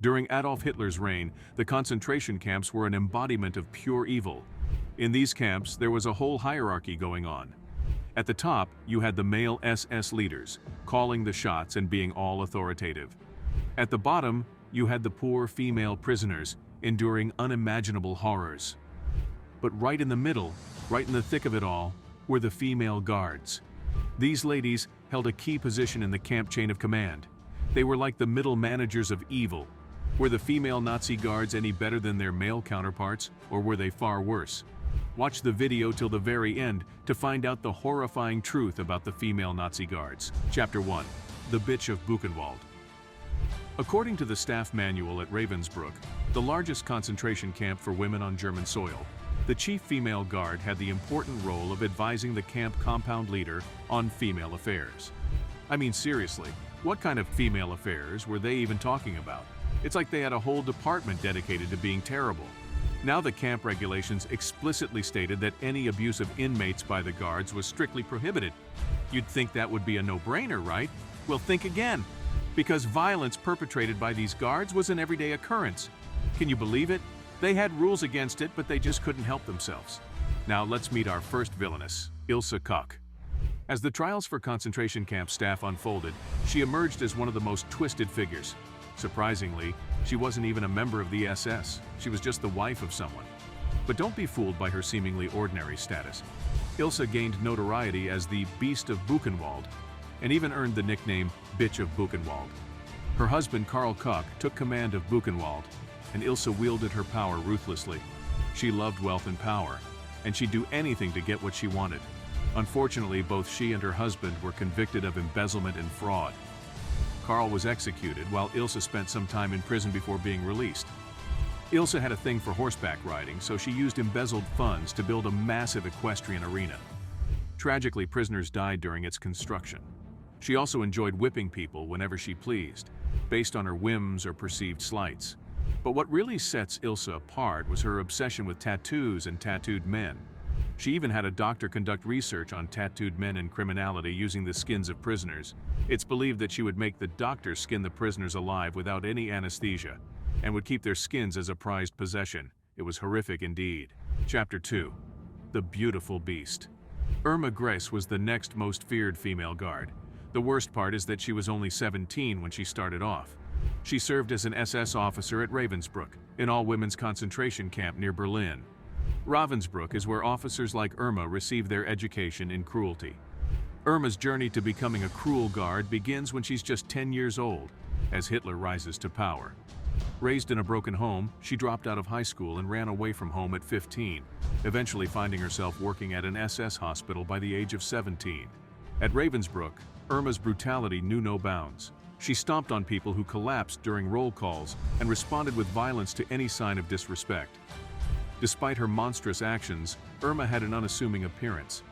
During Adolf Hitler's reign, the concentration camps were an embodiment of pure evil. In these camps, there was a whole hierarchy going on. At the top, you had the male SS leaders, calling the shots and being all authoritative. At the bottom, you had the poor female prisoners, enduring unimaginable horrors. But right in the middle, right in the thick of it all, were the female guards. These ladies held a key position in the camp chain of command. They were like the middle managers of evil. Were the female Nazi guards any better than their male counterparts, or were they far worse? Watch the video till the very end to find out the horrifying truth about the female Nazi guards. Chapter 1. The Bitch of Buchenwald. According to the staff manual at Ravensbrück, the largest concentration camp for women on German soil, the chief female guard had the important role of advising the camp compound leader on female affairs. I mean, seriously, what kind of female affairs were they even talking about? It's like they had a whole department dedicated to being terrible. Now the camp regulations explicitly stated that any abuse of inmates by the guards was strictly prohibited. You'd think that would be a no-brainer, right? Well, think again. Because violence perpetrated by these guards was an everyday occurrence. Can you believe it? They had rules against it, but they just couldn't help themselves. Now let's meet our first villainess, Ilse Koch. As the trials for concentration camp staff unfolded, she emerged as one of the most twisted figures. Surprisingly, she wasn't even a member of the SS. She was just the wife of someone. But don't be fooled by her seemingly ordinary status. Ilse gained notoriety as the Beast of Buchenwald, and even earned the nickname Bitch of Buchenwald. Her husband Karl Koch took command of Buchenwald, and Ilse wielded her power ruthlessly. She loved wealth and power, and she'd do anything to get what she wanted. Unfortunately, both she and her husband were convicted of embezzlement and fraud. Karl was executed, while Ilse spent some time in prison before being released. Ilse had a thing for horseback riding, so she used embezzled funds to build a massive equestrian arena. Tragically, prisoners died during its construction. She also enjoyed whipping people whenever she pleased, based on her whims or perceived slights. But what really sets Ilse apart was her obsession with tattoos and tattooed men. She even had a doctor conduct research on tattooed men and criminality using the skins of prisoners. It's believed that she would make the doctor skin the prisoners alive without any anesthesia, and would keep their skins as a prized possession. It was horrific indeed. Chapter 2. The Beautiful Beast. Irma Gress was the next most feared female guard. The worst part is that she was only 17 when she started off. She served as an SS officer at Ravensbrück, an all-women's concentration camp near Berlin. Ravensbrück is where officers like Irma receive their education in cruelty. Irma's journey to becoming a cruel guard begins when she's just 10 years old, as Hitler rises to power. Raised in a broken home, she dropped out of high school and ran away from home at 15, eventually finding herself working at an SS hospital by the age of 17. At Ravensbrück, Irma's brutality knew no bounds. She stomped on people who collapsed during roll calls and responded with violence to any sign of disrespect. Despite her monstrous actions, Irma had an unassuming appearance.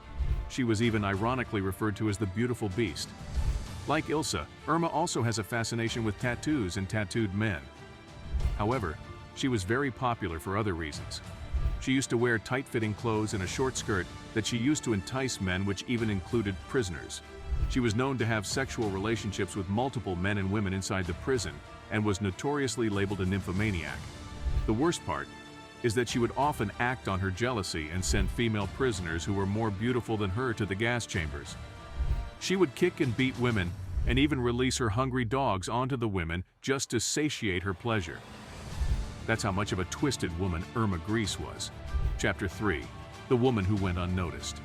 She was even ironically referred to as the Beautiful Beast. Like Ilse, Irma also has a fascination with tattoos and tattooed men. However, she was very popular for other reasons. She used to wear tight-fitting clothes and a short skirt that she used to entice men, which even included prisoners. She was known to have sexual relationships with multiple men and women inside the prison, and was notoriously labeled a nymphomaniac. The worst part is that she would often act on her jealousy and send female prisoners who were more beautiful than her to the gas chambers. She would kick and beat women, and even release her hungry dogs onto the women just to satiate her pleasure. That's how much of a twisted woman Irma Gress was. Chapter 3. The Woman Who Went Unnoticed.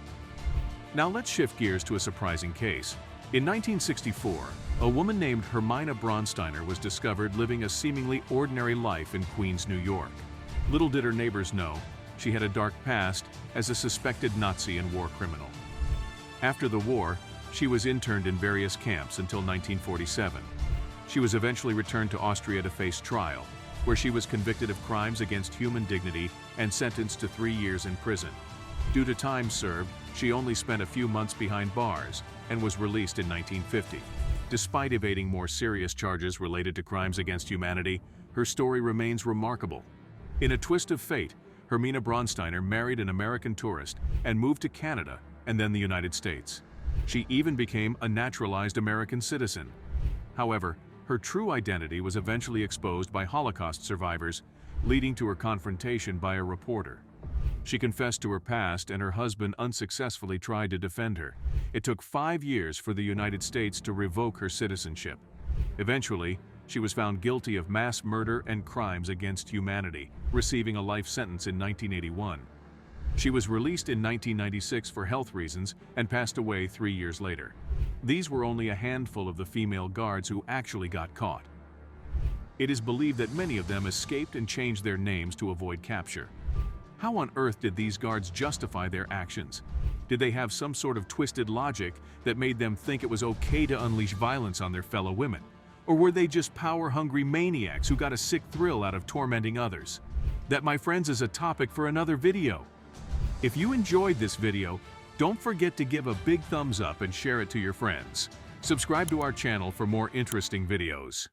Now let's shift gears to a surprising case. In 1964, a woman named Hermine Braunsteiner was discovered living a seemingly ordinary life in Queens, New York. Little did her neighbors know, she had a dark past as a suspected Nazi and war criminal. After the war, she was interned in various camps until 1947. She was eventually returned to Austria to face trial, where she was convicted of crimes against human dignity and sentenced to 3 years in prison. Due to time served, she only spent a few months behind bars and was released in 1950. Despite evading more serious charges related to crimes against humanity, her story remains remarkable. In a twist of fate, Hermine Braunsteiner married an American tourist and moved to Canada and then the United States. She even became a naturalized American citizen. However, Her true identity was eventually exposed by Holocaust survivors, leading to her confrontation by a reporter. She confessed to her past, and her husband unsuccessfully tried to defend her. It took 5 years for the United States to revoke her citizenship. Eventually, she was found guilty of mass murder and crimes against humanity, receiving a life sentence in 1981. She was released in 1996 for health reasons and passed away 3 years later. These were only a handful of the female guards who actually got caught. It is believed that many of them escaped and changed their names to avoid capture. How on earth did these guards justify their actions? Did they have some sort of twisted logic that made them think it was okay to unleash violence on their fellow women? Or were they just power-hungry maniacs who got a sick thrill out of tormenting others? That, my friends, is a topic for another video. If you enjoyed this video, don't forget to give a big thumbs up and share it to your friends. Subscribe to our channel for more interesting videos.